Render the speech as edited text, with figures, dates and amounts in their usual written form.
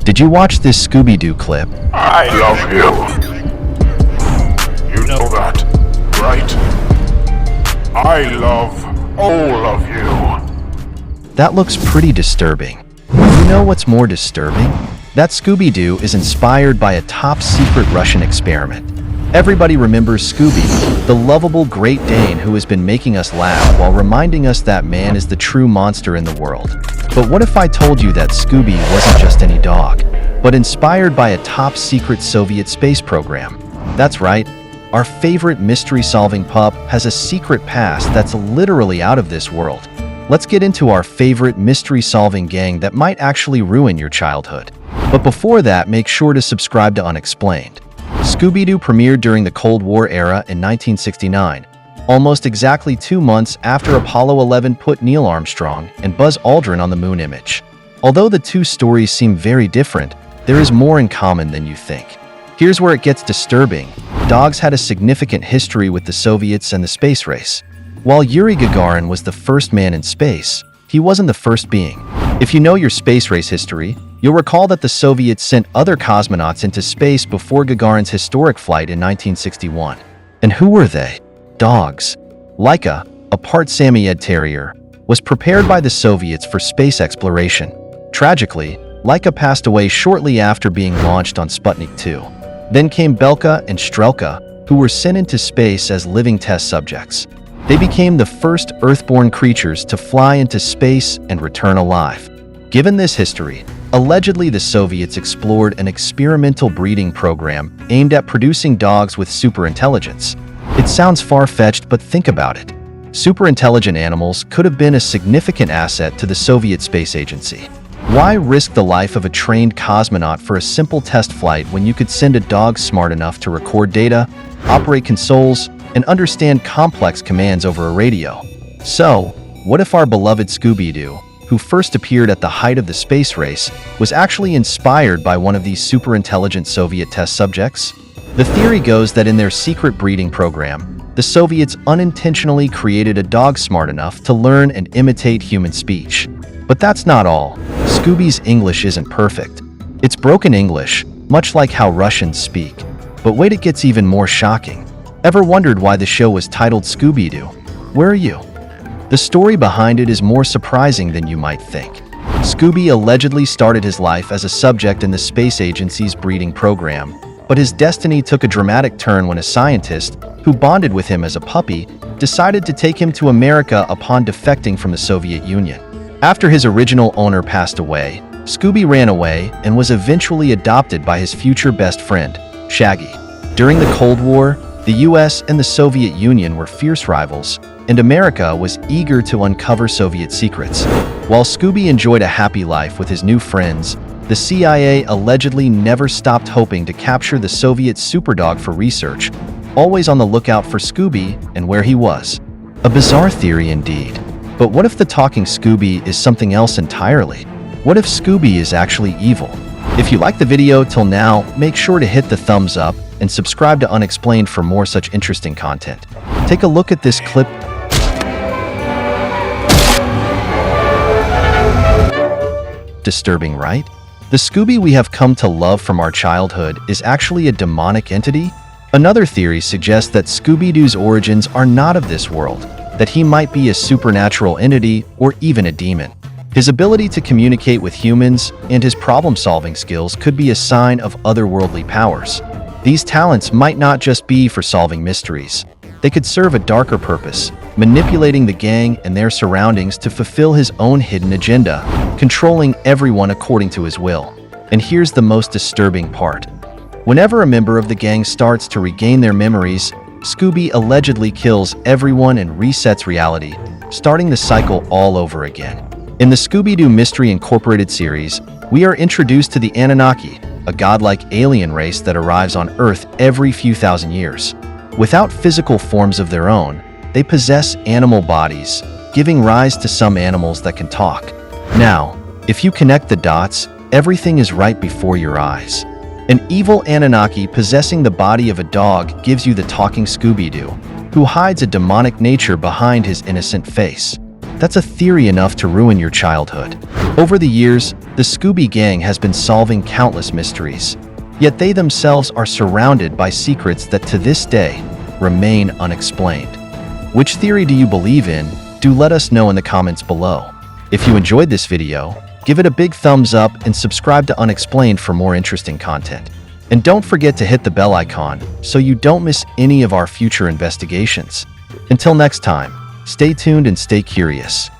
Did you watch this Scooby Doo clip? I love you. You know that, right? I love all of you. That looks pretty disturbing. You know what's more disturbing? That Scooby Doo is inspired by a top-secret Russian experiment. Everybody remembers Scooby, the lovable Great Dane who has been making us laugh while reminding us that man is the true monster in the world. But what if I told you that Scooby wasn't just any dog, but inspired by a top-secret Soviet space program? That's right, our favorite mystery-solving pup has a secret past that's literally out of this world. Let's get into our favorite mystery-solving gang that might actually ruin your childhood. But before that, make sure to subscribe to Unexplained. Scooby Doo premiered during the Cold War era in 1969, almost exactly 2 months after Apollo 11 put Neil Armstrong and Buzz Aldrin on the moon image. Although the two stories seem very different, there is more in common than you think. Here's where it gets disturbing. Dogs had a significant history with the Soviets and the space race. While Yuri Gagarin was the first man in space, he wasn't the first being. If you know your space race history, you'll recall that the Soviets sent other cosmonauts into space before Gagarin's historic flight in 1961. And who were they? Dogs. Laika, a part Samoyed terrier, was prepared by the Soviets for space exploration. Tragically, Laika passed away shortly after being launched on Sputnik 2. Then came Belka and Strelka, who were sent into space as living test subjects. They became the first Earthborn creatures to fly into space and return alive. Given this history, allegedly the Soviets explored an experimental breeding program aimed at producing dogs with superintelligence. It sounds far-fetched, but think about it. Superintelligent animals could have been a significant asset to the Soviet space agency. Why risk the life of a trained cosmonaut for a simple test flight when you could send a dog smart enough to record data, operate consoles, and understand complex commands over a radio? So, what if our beloved Scooby Doo, who first appeared at the height of the space race, was actually inspired by one of these super-intelligent Soviet test subjects? The theory goes that in their secret breeding program, the Soviets unintentionally created a dog smart enough to learn and imitate human speech. But that's not all. Scooby's English isn't perfect. It's broken English, much like how Russians speak. But wait, it gets even more shocking. Ever wondered why the show was titled Scooby Doo? Where are you? The story behind it is more surprising than you might think. Scooby allegedly started his life as a subject in the space agency's breeding program, but his destiny took a dramatic turn when a scientist, who bonded with him as a puppy, decided to take him to America upon defecting from the Soviet Union. After his original owner passed away, Scooby ran away and was eventually adopted by his future best friend, Shaggy. During the Cold War, the US and the Soviet Union were fierce rivals, and America was eager to uncover Soviet secrets. While Scooby enjoyed a happy life with his new friends, the CIA allegedly never stopped hoping to capture the Soviet superdog for research, always on the lookout for Scooby and where he was. A bizarre theory indeed. But what if the talking Scooby is something else entirely? What if Scooby is actually evil? If you liked the video till now, make sure to hit the thumbs up and subscribe to Unexplained for more such interesting content. Take a look at this clip. Disturbing, right? The Scooby we have come to love from our childhood is actually a demonic entity? Another theory suggests that Scooby-Doo's origins are not of this world, that he might be a supernatural entity or even a demon. His ability to communicate with humans and his problem-solving skills could be a sign of otherworldly powers. These talents might not just be for solving mysteries. They could serve a darker purpose, manipulating the gang and their surroundings to fulfill his own hidden agenda, controlling everyone according to his will. And here's the most disturbing part. Whenever a member of the gang starts to regain their memories, Scooby allegedly kills everyone and resets reality, starting the cycle all over again. In the Scooby Doo Mystery Incorporated series, we are introduced to the Anunnaki, a godlike alien race that arrives on Earth every few thousand years. Without physical forms of their own, they possess animal bodies, giving rise to some animals that can talk. Now, if you connect the dots, everything is right before your eyes. An evil Anunnaki possessing the body of a dog gives you the talking Scooby Doo, who hides a demonic nature behind his innocent face. That's a theory enough to ruin your childhood. Over the years, the Scooby Gang has been solving countless mysteries, yet they themselves are surrounded by secrets that to this day remain unexplained. Which theory do you believe in? Do let us know in the comments below. If you enjoyed this video, give it a big thumbs up and subscribe to Unexplained for more interesting content. And don't forget to hit the bell icon so you don't miss any of our future investigations. Until next time, stay tuned and stay curious.